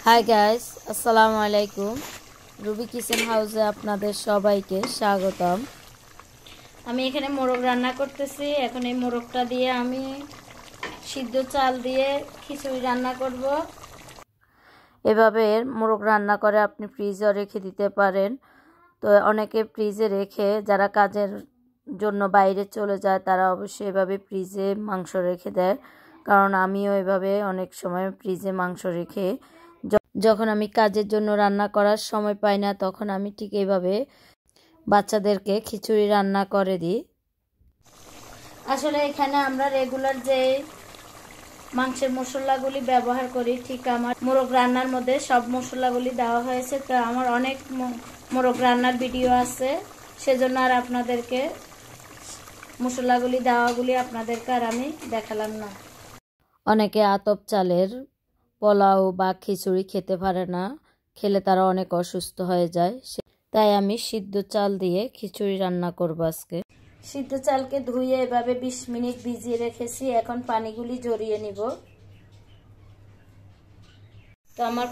Hi guys, আসসালামু আলাইকুম। Ruby kitchen হাউসে আপনাদের সবাইকে স্বাগতম। আমি এখানে মোরগ রান্না করতেছি। এখন এই মোরগটা দিয়ে আমি সিদ্ধ চাল দিয়ে খিচুড়ি রান্না করব। এভাবে মোরগ রান্না করে আপনি ফ্রিজে রেখে দিতে পারেন। তো অনেকে ফ্রিজে রেখে যারা কাজের জন্য বাইরে চলে যায় তারা অবশ্যই এভাবে ফ্রিজে মাংস রেখে দেয়, কারণ আমিও এভাবে অনেক সময় ফ্রিজে মাংস রেখে যখন আমি কাজের জন্য রান্না করার সময় পাই না তখন আমি ঠিক এইভাবে বাচ্চাদেরকে খিচুড়ি রান্না করে দিই। আসলে এখানে আমরা রেগুলার যে মাংসের মশলাগুলি ব্যবহার করি ঠিক আমার মোরগ রান্নার মধ্যে সব মশলাগুলি দেওয়া হয়েছে। তো আমার অনেক মোরগ রান্নার ভিডিও আছে, সেজন্য আর আপনাদেরকে মশলাগুলি দেওয়াগুলি আপনাদেরকে আর আমি দেখালাম না। অনেকে আতপ চালের পোলাও বা খিচুড়ি খেতে পারে না, খেলে তারা অনেক অসুস্থ হয়ে যায়। তাই আমি সিদ্ধ চাল দিয়ে খিচুড়ি রান্না করব আজকে। সিদ্ধ চালকে ধুয়ে এভাবে 20 মিনিট ভিজিয়ে রেখেছি। এখন পানিগুলি ঝরিয়ে নিব। তো আমার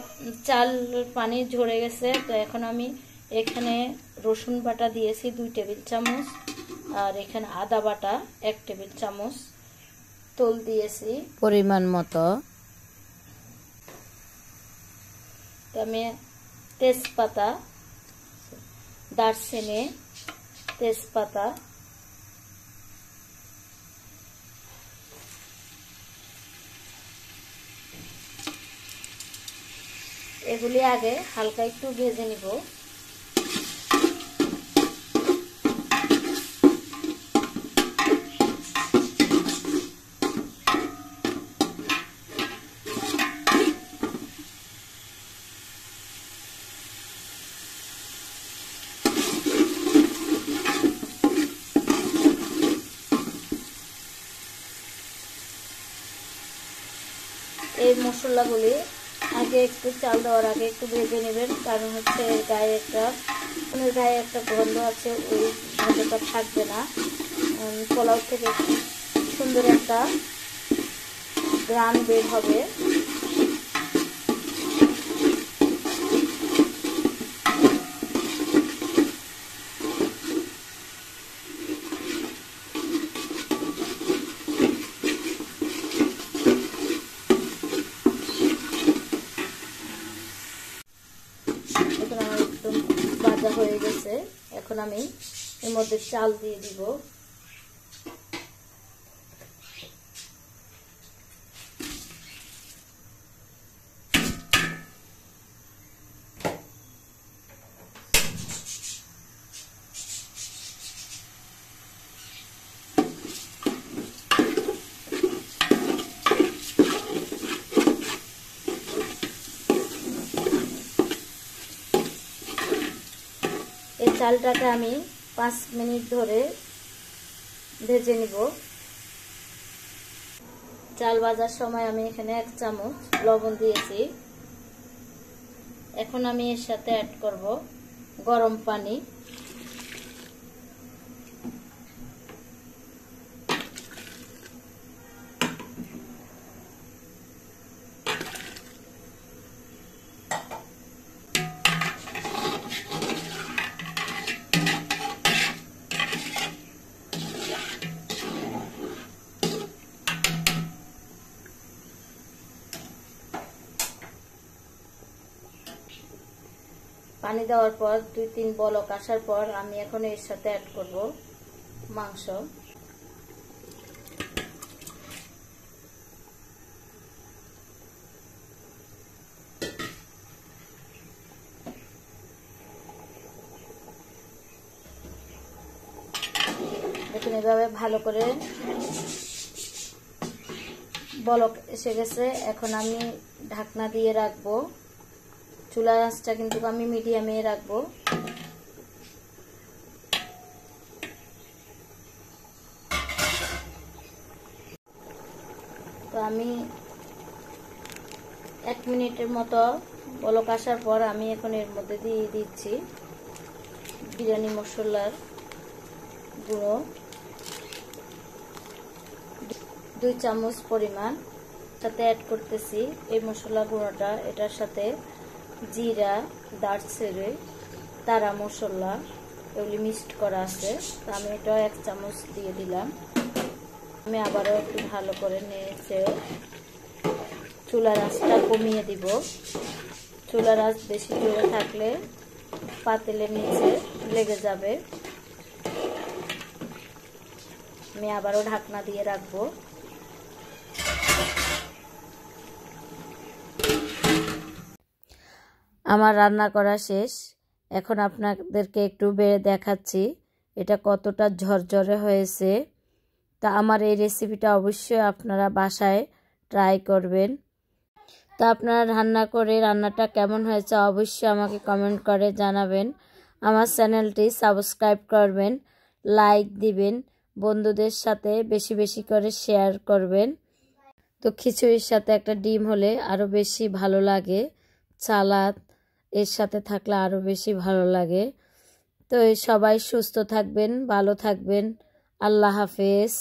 চাল পানি ঝরে গেছে। তো এখন আমি এখানে রসুন বাটা দিয়েছি 2 টেবিল চামচ, আর এখানে আদা বাটা 1 টেবিল চামচ, তেল দিয়েছি পরিমাণ মতো। আমি তেজপাতা, দারচিনি, তেজপাতা, এগুলি আগে হালকা একটু ভেজে নিব। এই মশলাগুলি আগে একটু চাল দেওয়ার আগে একটু ভেজে নেবেন, কারণ হচ্ছে এর গায়ে একটা গন্ধ আছে, ওই গন্ধটা থাকবে না। পোলাও থেকে সুন্দর একটা গ্রান বের হবে। ভাজা হয়ে গেছে। এখন আমি এর মধ্যে চাল দিয়ে দিব। এই চালটাকে আমি 5 মিনিট ধরে ভেজে নিব। চাল ভাজার সময় আমি এখানে 1 চামচ লবণ দিয়েছি। এখন আমি এর সাথে অ্যাড করব গরম পানি। পানি দেওয়ার পর 2-3 বলক আসার পর আমি এখন এর সাথে অ্যাড করব মাংস। দেখুন এভাবে ভালো করে বলক এসে গেছে। এখন আমি ঢাকনা দিয়ে রাখবো। চুলার আঁচটা কিন্তু আমি মিডিয়ামে রাখবো। তো আমি 1 মিনিটের মতো বলক আসার পর আমি এখন এর মধ্যে দিয়ে দিচ্ছি বিরিয়ানি মশলার গুঁড়ো 2 চামচ পরিমাণ, সাথে অ্যাড করতেছি এই মশলা গুঁড়োটা। এটার সাথে জিরা, দারচিনি, তারা মশলা এগুলি মিক্সড করা আছে। তো আমি এটা 1 চামচ দিয়ে দিলাম। আমি আবারও একটু ভালো করে নেড়েছে চুলার আঁচটা কমিয়ে দিব। চুলার আঁচ বেশি জোরে থাকলে পাতিলের নিচে লেগে যাবে। আমি আবারও ঢাকনা দিয়ে রাখবো। আমার রান্না করা শেষ। এখন আপনাদেরকে একটু বেড়ে দেখাচ্ছি এটা কতটা ঝরঝরে হয়েছে। তা আমার এই রেসিপিটা অবশ্যই আপনারা বাসায় ট্রাই করবেন। তা আপনারা রান্না করে রান্নাটা কেমন হয়েছে অবশ্যই আমাকে কমেন্ট করে জানাবেন। আমার চ্যানেলটি সাবস্ক্রাইব করবেন, লাইক দিবেন, বন্ধুদের সাথে বেশি বেশি করে শেয়ার করবেন। তো খিচুড়ির সাথে একটা ডিম হলে আরও বেশি ভালো লাগে, সালাদ এর সাথে থাকলে আরও বেশি ভালো লাগে। তো সবাই সুস্থ থাকবেন, ভালো থাকবেন। আল্লাহ হাফেজ।